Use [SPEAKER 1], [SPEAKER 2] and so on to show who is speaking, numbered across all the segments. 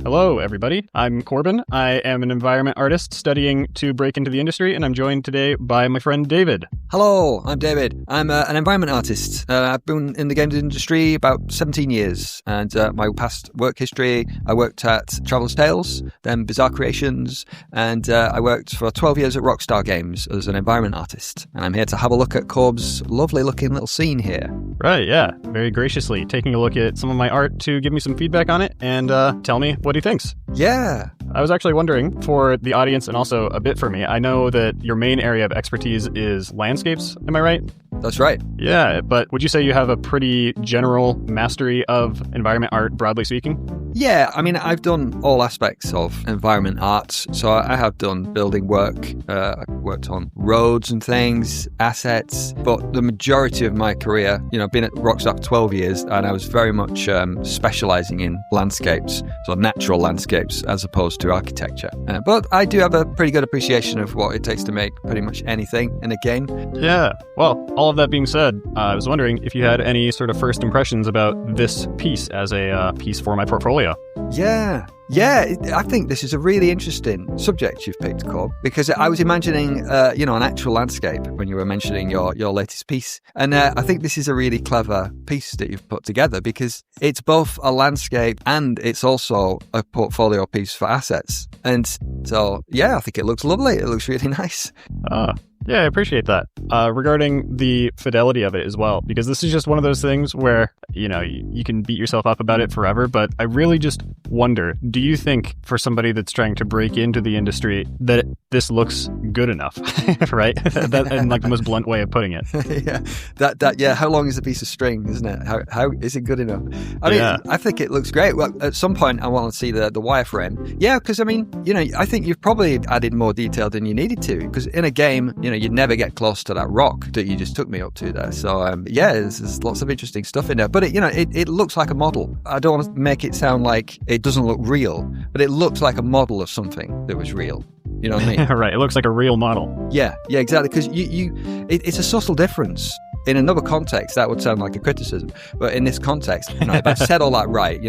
[SPEAKER 1] Hello, everybody. I'm Corbin. I am an environment artist studying to break into the industry, and I'm joined today by my friend David.
[SPEAKER 2] Hello, I'm David. I'm an environment artist. I've been in the games industry about 17 years, and my past work history, I worked at Traveller's Tales, then Bizarre Creations, and I worked for 12 years at Rockstar Games as an environment artist. And I'm here to have a look at Corb's lovely looking little scene here.
[SPEAKER 1] Right, yeah. Very graciously taking a look at some of my art to give me some feedback on it and tell me what he thinks.
[SPEAKER 2] Yeah.
[SPEAKER 1] I was actually wondering, for the audience and also a bit for me, I know that your main area of expertise is landscapes, am I right?
[SPEAKER 2] That's right.
[SPEAKER 1] Yeah, but would you say you have a pretty general mastery of environment art, broadly speaking?
[SPEAKER 2] Yeah, I mean, I've done all aspects of environment art. So I have done building work. I worked on roads and things, assets. But the majority of my career, I've been at Rockstar for 12 years, and I was very much specializing in landscapes, so natural landscapes, as opposed to architecture. But I do have a pretty good appreciation of what it takes to make pretty much anything in a game.
[SPEAKER 1] Yeah, well, all of that being said, I was wondering if you had any sort of first impressions about this piece as a piece for my portfolio.
[SPEAKER 2] Yeah, I think this is a really interesting subject you've picked, Corb, because I was imagining, an actual landscape when you were mentioning your latest piece. And I think this is a really clever piece that you've put together because it's both a landscape and it's also a portfolio piece for assets. And so, yeah, I think it looks lovely. It looks really nice.
[SPEAKER 1] Yeah, I appreciate that. Regarding the fidelity of it as well, because this is just one of those things where, you can beat yourself up about it forever, but I really just wonder, do you think for somebody that's trying to break into the industry that this looks good enough, right? That, in like the most blunt way of putting it.
[SPEAKER 2] Yeah, how long is a piece of string, isn't it? How is it good enough? I mean, I think it looks great. Well, at some point I want to see the wireframe. Yeah, because I mean, I think you've probably added more detail than you needed to, because in a game, you'd never get close to that rock that you just took me up to there. So there's lots of interesting stuff in there. But it looks like a model. I don't want to make it sound like it doesn't look real, but it looks like a model of something that was real. You know what I mean? Right.
[SPEAKER 1] It looks like a real model.
[SPEAKER 2] Yeah, exactly. Because it's a subtle difference. In another context, that would sound like a criticism. But in this context, if I said all that right,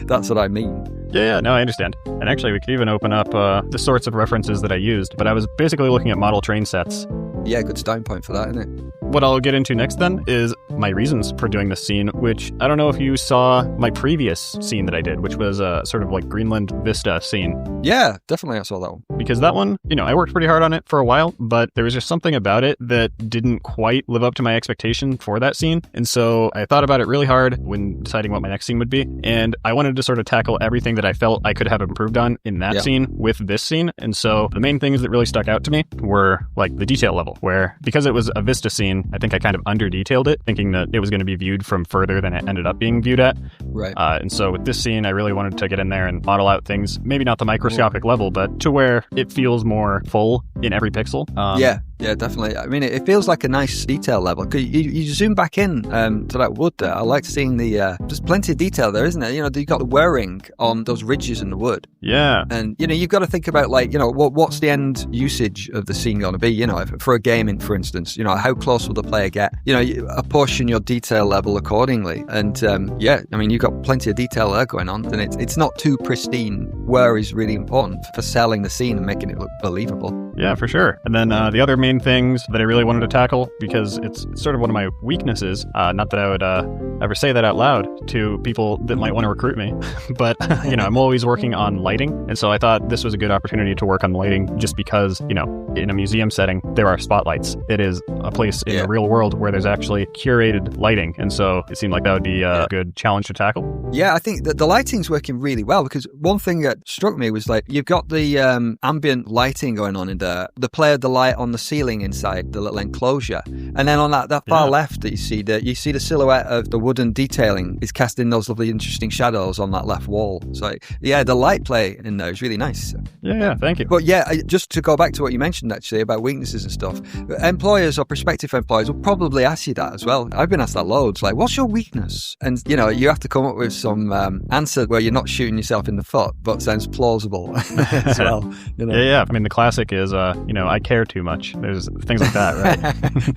[SPEAKER 2] that's what I mean.
[SPEAKER 1] Yeah, no, I understand. And actually, we could even open up the sorts of references that I used. But I was basically looking at model train sets.
[SPEAKER 2] Yeah, good starting point for that, isn't it?
[SPEAKER 1] What I'll get into next then is my reasons for doing this scene, which I don't know if you saw my previous scene that I did, which was a sort of like Greenland Vista scene.
[SPEAKER 2] Yeah, definitely I saw that one.
[SPEAKER 1] Because that one, I worked pretty hard on it for a while, but there was just something about it that didn't quite live up to my expectation for that scene. And so I thought about it really hard when deciding what my next scene would be. And I wanted to sort of tackle everything that I felt I could have improved on in that scene with this scene. And so the main things that really stuck out to me were like the detail level, where because it was a Vista scene, I think I kind of under-detailed it, thinking that it was going to be viewed from further than it ended up being viewed at.
[SPEAKER 2] Right.
[SPEAKER 1] And so with this scene, I really wanted to get in there and model out things, maybe not the microscopic level, but to where it feels more full in every pixel.
[SPEAKER 2] Yeah, definitely. I mean, it feels like a nice detail level. You zoom back in to that wood there. I like seeing there's plenty of detail there, isn't there? You've got the wearing on those ridges in the wood.
[SPEAKER 1] Yeah.
[SPEAKER 2] And, you've got to think about, what's the end usage of the scene going to be? For a gaming, for instance, how close will the player get? Apportion your detail level accordingly. And, you've got plenty of detail there going on. And it's not too pristine. Wear is really important for selling the scene and making it look believable.
[SPEAKER 1] Yeah, for sure. And then the other main things that I really wanted to tackle, because it's sort of one of my weaknesses, not that I would ever say that out loud to people that might want to recruit me, but I'm always working on lighting, and so I thought this was a good opportunity to work on lighting just because, in a museum setting, there are spotlights. It is a place in the real world where there's actually curated lighting, and so it seemed like that would be a good challenge to tackle.
[SPEAKER 2] Yeah, I think that the lighting's working really well, because one thing that struck me was you've got the ambient lighting going on in there, the play of the light on the ceiling inside the little enclosure, and then on that far left that you see the silhouette of the wooden detailing is casting those lovely interesting shadows on that left wall. So the light play in there is really nice.
[SPEAKER 1] Yeah, thank you.
[SPEAKER 2] But just to go back to what you mentioned actually about weaknesses and stuff, employers or prospective employers will probably ask you that as well. I've been asked that loads, like, what's your weakness? And you have to come up with some answer where you're not shooting yourself in the foot but sounds plausible as well.
[SPEAKER 1] Yeah, I mean the classic is I care too much. There's things like that,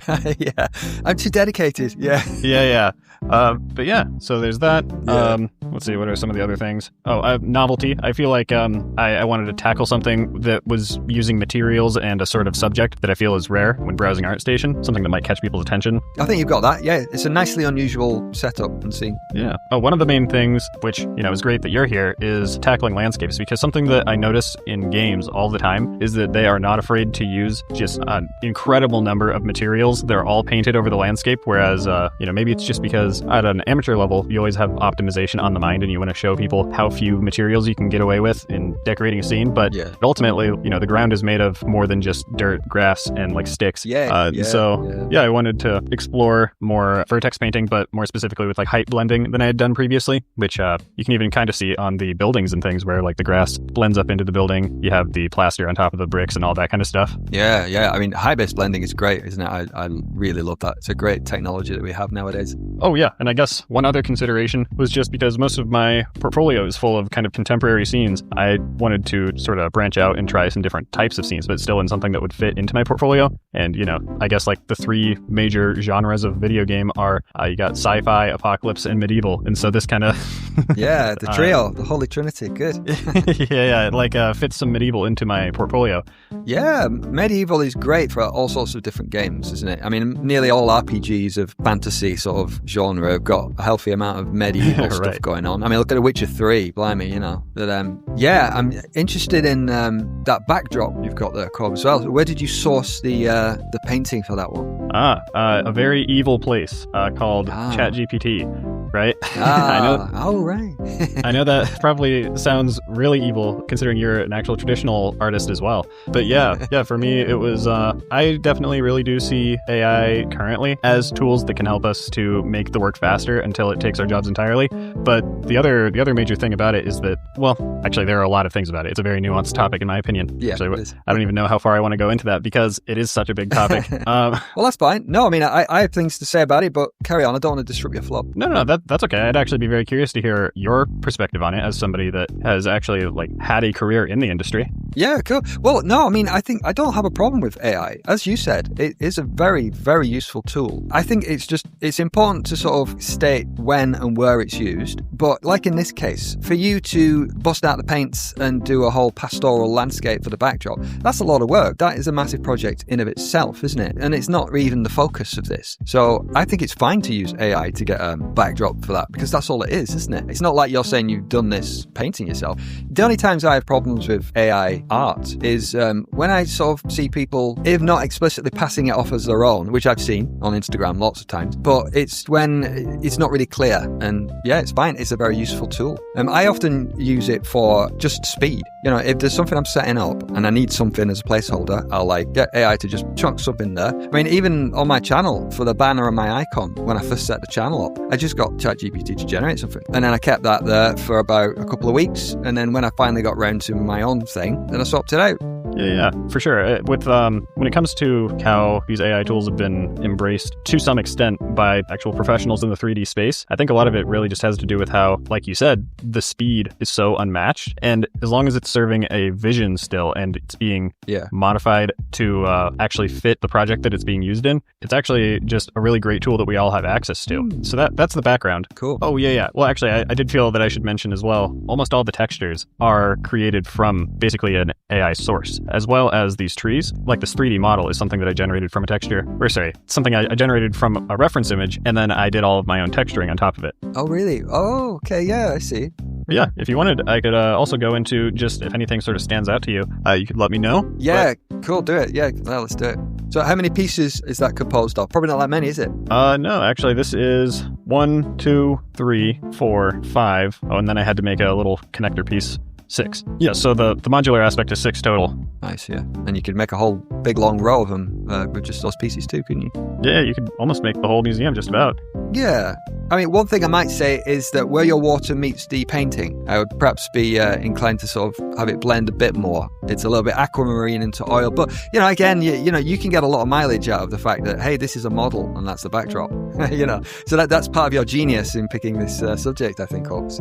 [SPEAKER 1] right?
[SPEAKER 2] Yeah, I'm too dedicated. Yeah.
[SPEAKER 1] Yeah. But yeah, so there's that.
[SPEAKER 2] Yeah.
[SPEAKER 1] Let's see, what are some of the other things? Novelty. I feel like I wanted to tackle something that was using materials and a sort of subject that I feel is rare when browsing ArtStation, something that might catch people's attention.
[SPEAKER 2] I think you've got that. Yeah, it's a nicely unusual setup and scene.
[SPEAKER 1] Yeah. One of the main things, which, is great that you're here, is tackling landscapes, because something that I notice in games all the time is that they are not afraid to use just an incredible number of materials. They're all painted over the landscape, whereas, maybe it's just because at an amateur level, you always have optimization on the mind and you want to show people how few materials you can get away with in decorating a scene. But ultimately, the ground is made of more than just dirt, grass, and like sticks. I wanted to explore more vertex painting, but more specifically with like height blending than I had done previously, which you can even kind of see on the buildings and things where like the grass blends up into the building. You have the plaster on top of the bricks and all that kind of stuff.
[SPEAKER 2] Yeah. I mean, high-base blending is great, isn't it? I really love that. It's a great technology that we have nowadays.
[SPEAKER 1] Oh, yeah. And I guess one other consideration was just because most of my portfolio is full of kind of contemporary scenes, I wanted to sort of branch out and try some different types of scenes, but still in something that would fit into my portfolio. And, I guess like the three major genres of video game are you got sci-fi, apocalypse, and medieval. And so this kind of...
[SPEAKER 2] yeah, the trio, the Holy Trinity. Good.
[SPEAKER 1] yeah. It fits some medieval into my portfolio.
[SPEAKER 2] Yeah, medieval is great for all sorts of different games, isn't it? I mean, nearly all RPGs of fantasy sort of genre have got a healthy amount of medieval stuff going on. I mean, look at The Witcher 3, blimey, But I'm interested in that backdrop you've got there, Cobb, as well. Where did you source the painting for that one?
[SPEAKER 1] A very evil place called ChatGPT, right?
[SPEAKER 2] Right.
[SPEAKER 1] I know that probably sounds really evil considering you're an actual traditional artist as well. But yeah, for me, it was, I definitely really do see AI currently as tools that can help us to make the work faster until it takes our jobs entirely. But the other major thing about it is that, actually, there are a lot of things about it. It's a very nuanced topic, in my opinion.
[SPEAKER 2] Yeah,
[SPEAKER 1] actually, I don't even know how far I want to go into that because it is such a big topic.
[SPEAKER 2] Well, that's fine. No, I mean, I have things to say about it, but carry on. I don't want to disrupt your flow.
[SPEAKER 1] No, that's okay. I'd actually be very curious to hear your perspective on it as somebody that has actually had a career in the industry.
[SPEAKER 2] Yeah, cool. Well, no, I mean, I think I don't have a problem with AI. As you said, it is a very, very useful tool. I think it's important to sort of state when and where it's used. But like in this case, for you to bust out the paints and do a whole pastoral landscape for the backdrop, that's a lot of work. That is a massive project in of itself, isn't it? And it's not even the focus of this. So I think it's fine to use AI to get a backdrop for that because that's all it is, isn't it? It's not like you're saying you've done this painting yourself. The only times I have problems with AI art is when I sort of see people, if not explicitly passing it off as their own, which I've seen on Instagram lots of times, but it's when it's not really clear. And yeah, it's fine. It's a very useful tool. I often use it for just speed. If there's something I'm setting up and I need something as a placeholder, I'll get AI to just chuck something there. I mean, even on my channel for the banner and my icon, when I first set the channel up, I just got ChatGPT to generate something. And then I kept that there for about a couple of weeks. And then when I finally got round to my own thing, then I swapped it out.
[SPEAKER 1] Yeah, for sure. With when it comes to how these AI tools have been embraced to some extent by actual professionals in the 3D space, I think a lot of it really just has to do with how, like you said, the speed is so unmatched. And as long as it's serving a vision still and it's being modified to actually fit the project that it's being used in, it's actually just a really great tool that we all have access to. So that's the background.
[SPEAKER 2] Cool.
[SPEAKER 1] Oh, yeah. Well, actually, I did feel that I should mention as well, almost all the textures are created from basically an AI source, as well as these trees. Like this 3D model is something that I generated from a texture, something I generated from a reference image, and then I did all of my own texturing on top of it.
[SPEAKER 2] Oh, really? Oh, okay, yeah, I see.
[SPEAKER 1] Yeah, if you wanted, I could also go into just if anything sort of stands out to you, you could let me know.
[SPEAKER 2] Yeah, cool, do it. Yeah, well, let's do it. So how many pieces is that composed of? Probably not that many, is it?
[SPEAKER 1] No, actually, this is 1, 2, 3, 4, 5. Oh, and then I had to make a little connector piece. 6. Yeah, so the modular aspect is 6 total.
[SPEAKER 2] Nice, yeah. And you could make a whole big long row of them with just those pieces too, couldn't you?
[SPEAKER 1] Yeah, you could almost make the whole museum just about.
[SPEAKER 2] Yeah. I mean, one thing I might say is that where your water meets the painting, I would perhaps be inclined to sort of have it blend a bit more. It's a little bit aquamarine into oil. But, again, you can get a lot of mileage out of the fact that, hey, this is a model and that's the backdrop. So that's part of your genius in picking this subject, I think, Hawks.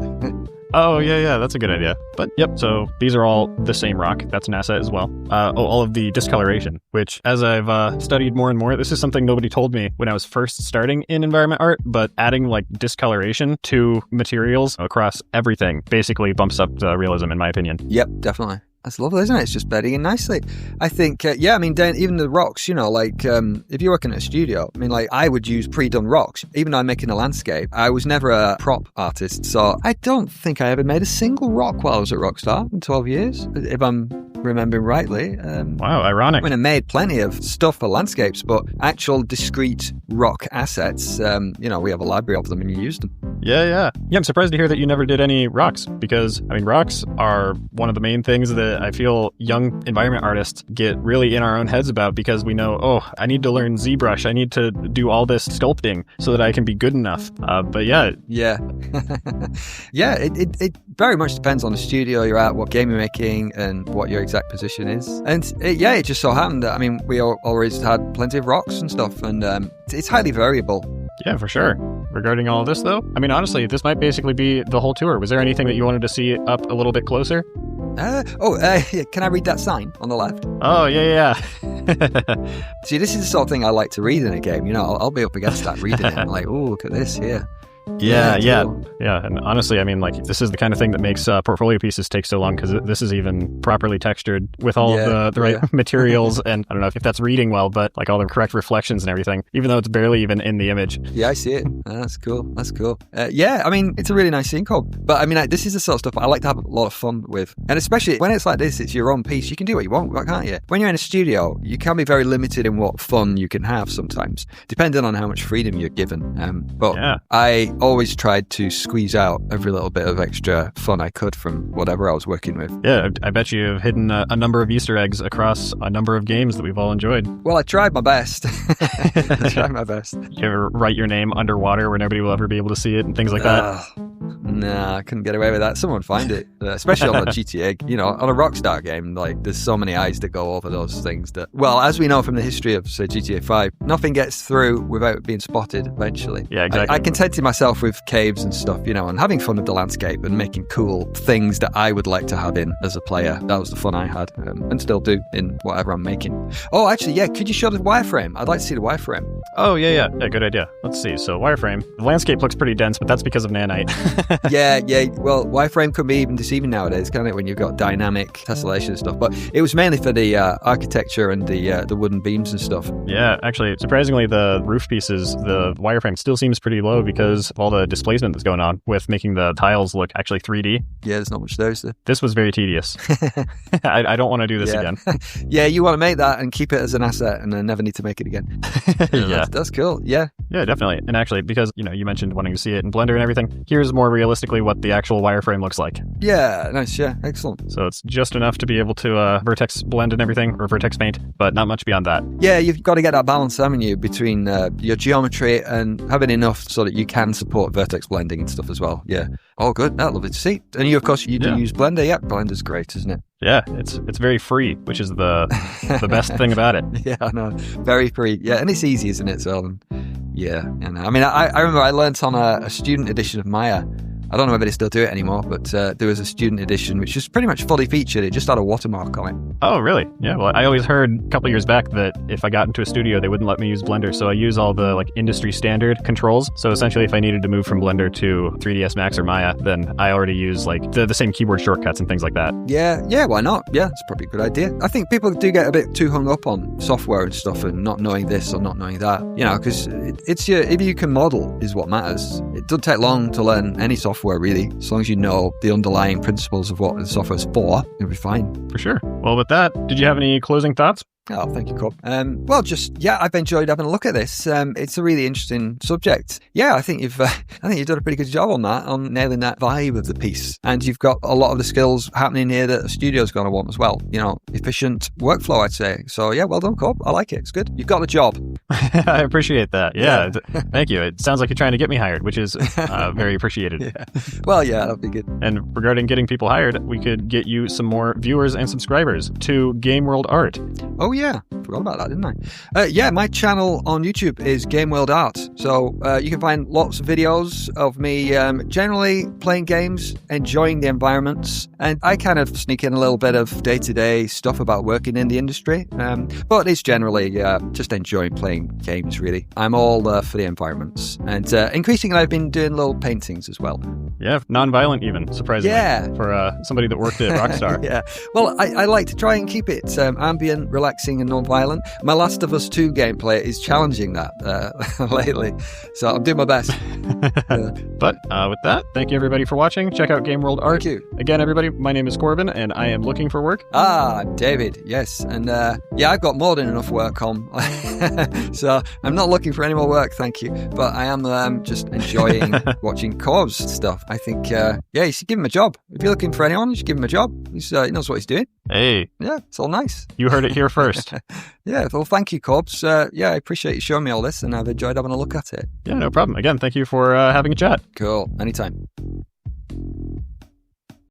[SPEAKER 1] Oh, yeah, that's a good idea. But yep, so these are all the same rock. That's an asset as well. All of the discoloration, which as I've studied more and more, this is something nobody told me when I was first starting in environment art, but adding like discoloration to materials across everything basically bumps up the realism in my opinion.
[SPEAKER 2] Yep, definitely. That's lovely, isn't it? It's just bedding in nicely. I think, I mean, even the rocks, like if you're working at a studio, I mean, like I would use pre-done rocks. Even though I'm making a landscape, I was never a prop artist. So I don't think I ever made a single rock while I was at Rockstar in 12 years, if I'm remembering rightly.
[SPEAKER 1] Wow, ironic.
[SPEAKER 2] I mean, I made plenty of stuff for landscapes, but actual discrete rock assets, we have a library of them and you use them.
[SPEAKER 1] Yeah, I'm surprised to hear that you never did any rocks because, I mean, rocks are one of the main things that I feel young environment artists get really in our own heads about because we know, I need to learn ZBrush. I need to do all this sculpting so that I can be good enough. But yeah.
[SPEAKER 2] Yeah. Yeah, it very much depends on the studio you're at, what game you're making and what your exact position is. And it just so happened that, I mean, we always had plenty of rocks and stuff and it's highly variable.
[SPEAKER 1] Yeah, for sure. Regarding all of this, though, I mean, honestly, this might basically be the whole tour. Was there anything that you wanted to see up a little bit closer?
[SPEAKER 2] Can I read that sign on the left?
[SPEAKER 1] Oh, yeah.
[SPEAKER 2] See, this is the sort of thing I like to read in a game. I'll be up against that reading it and like, oh, look at this here.
[SPEAKER 1] Yeah. And honestly, I mean, like, this is the kind of thing that makes portfolio pieces take so long because this is even properly textured with all of the right materials. And I don't know if that's reading well, but like all the correct reflections and everything, even though it's barely even in the image.
[SPEAKER 2] Yeah, I see it. That's cool. I mean, it's a really nice scene, Cobb. But I mean, this is the sort of stuff I like to have a lot of fun with. And especially when it's like this, it's your own piece. You can do what you want, can't you? When you're in a studio, you can be very limited in what fun you can have sometimes, depending on how much freedom you're given. I always tried to squeeze out every little bit of extra fun I could from whatever I was working with.
[SPEAKER 1] Yeah, I bet you have hidden a number of Easter eggs across a number of games that we've all enjoyed.
[SPEAKER 2] Well, I tried my best. You
[SPEAKER 1] ever write your name underwater where nobody will ever be able to see it and things like that?
[SPEAKER 2] Nah, I couldn't get away with that. Someone would find it, especially on a GTA. On a Rockstar game, like there's so many eyes that go over those things that, well, as we know from the history of, say, GTA 5, nothing gets through without being spotted eventually.
[SPEAKER 1] Yeah, exactly.
[SPEAKER 2] I contented myself with caves and stuff, and having fun with the landscape and making cool things that I would like to have in as a player. That was the fun I had and still do in whatever I'm making. Oh, actually, yeah, could you show the wireframe? I'd like to see the wireframe.
[SPEAKER 1] Oh, yeah, good idea. Let's see. So wireframe, the landscape looks pretty dense, but that's because of nanite.
[SPEAKER 2] Yeah. Well, wireframe can be even deceiving nowadays, can't it, when you've got dynamic tessellation and stuff. But it was mainly for the architecture and the wooden beams and stuff.
[SPEAKER 1] Yeah, actually, surprisingly, the roof pieces, the wireframe still seems pretty low because of all the displacement that's going on with making the tiles look actually 3D.
[SPEAKER 2] Yeah, there's not much there, is there?
[SPEAKER 1] This was very tedious. I don't want to do this again.
[SPEAKER 2] Yeah, you want to make that and keep it as an asset and then never need to make it again.
[SPEAKER 1] Yeah.
[SPEAKER 2] That's cool. Yeah,
[SPEAKER 1] definitely. And actually, because, you mentioned wanting to see it in Blender and everything, here's more realistically what the actual wireframe looks like.
[SPEAKER 2] Yeah, nice. Yeah, excellent.
[SPEAKER 1] So it's just enough to be able to vertex blend and everything, or vertex paint, but not much beyond that.
[SPEAKER 2] Yeah, you've got to get that balance, haven't you, between your geometry and having enough so that you can support vertex blending and stuff as well. Yeah. All good. That's lovely to see. And you, of course, you do use Blender. Yeah, Blender's great, isn't it?
[SPEAKER 1] Yeah, it's very free, which is the best thing about it.
[SPEAKER 2] Yeah, I know. Very free. Yeah, and it's easy, isn't it? So, yeah. I mean, I remember I learnt on a student edition of Maya. I don't know whether they still do it anymore, but there was a student edition which is pretty much fully featured. It just had a watermark on it.
[SPEAKER 1] Oh, really? Yeah, well, I always heard a couple years back that if I got into a studio, they wouldn't let me use Blender, so I use all the industry standard controls. So essentially, if I needed to move from Blender to 3ds Max or Maya, then I already use the same keyboard shortcuts and things like that. Yeah,
[SPEAKER 2] why not? Yeah, it's probably a good idea. I think people do get a bit too hung up on software and stuff and not knowing this or not knowing that, because if you can model is what matters. It doesn't take long to learn any software, really. As long as you know the underlying principles of what the software is for, you'll be fine.
[SPEAKER 1] For sure. Well, with that, did you have any closing thoughts?
[SPEAKER 2] Oh, thank you, Cobb. I've enjoyed having a look at this. It's a really interesting subject. Yeah, I think you've done a pretty good job on that, on nailing that vibe of the piece. And you've got a lot of the skills happening here that a studio's going to want as well. Efficient workflow, I'd say. So yeah, well done, Cobb. I like it. It's good. You've got the job.
[SPEAKER 1] I appreciate that. Yeah. Thank you. It sounds like you're trying to get me hired, which is very appreciated.
[SPEAKER 2] Yeah. Well, yeah, that'd be good.
[SPEAKER 1] And regarding getting people hired, we could get you some more viewers and subscribers to Game World Art.
[SPEAKER 2] Oh, yeah, forgot about that, didn't I? Yeah, my channel on YouTube is Game World Art. So you can find lots of videos of me generally playing games, enjoying the environments, and I kind of sneak in a little bit of day-to-day stuff about working in the industry. But it's generally just enjoying playing games, really. I'm all for the environments. And increasingly, I've been doing little paintings as well.
[SPEAKER 1] Yeah, non-violent even, surprisingly.
[SPEAKER 2] Yeah.
[SPEAKER 1] For somebody that worked at Rockstar.
[SPEAKER 2] Yeah. Well, I like to try and keep it ambient, relaxing, and non-violent. My Last of Us 2 gameplay is challenging that lately. So I'm doing my best.
[SPEAKER 1] But with that, thank you everybody for watching. Check out Game World Art.
[SPEAKER 2] Thank you.
[SPEAKER 1] Again, everybody, my name is Corbin, and I am looking for work.
[SPEAKER 2] David, yes. And yeah, I've got more than enough work on. So I'm not looking for any more work, thank you. But I am just enjoying watching Corb's stuff. I think, you should give him a job. If you're looking for anyone, you should give him a job. He knows what he's doing.
[SPEAKER 1] Hey.
[SPEAKER 2] Yeah, it's all nice.
[SPEAKER 1] You heard it here first.
[SPEAKER 2] Yeah, well, thank you, Corbs. I appreciate you showing me all this, and I've enjoyed having a look at it.
[SPEAKER 1] Yeah, no problem. Again, thank you for having a chat.
[SPEAKER 2] Cool. Anytime.